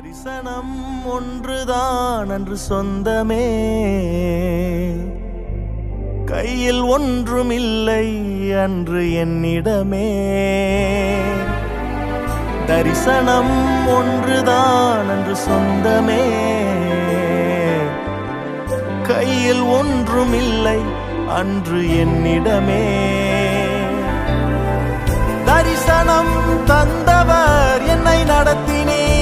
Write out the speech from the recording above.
தரிசனம் ஒன்றுதான் அன்று சொந்தமே, கையில் ஒன்றுமில்லை அன்று என்னிடமே. தரிசனம் ஒன்றுதான் அன்று சொந்தமே, கையில் ஒன்றுமில்லை அன்று என்னிடமே. தரிசனம் தந்தவர் என்னை நடத்தினீர்,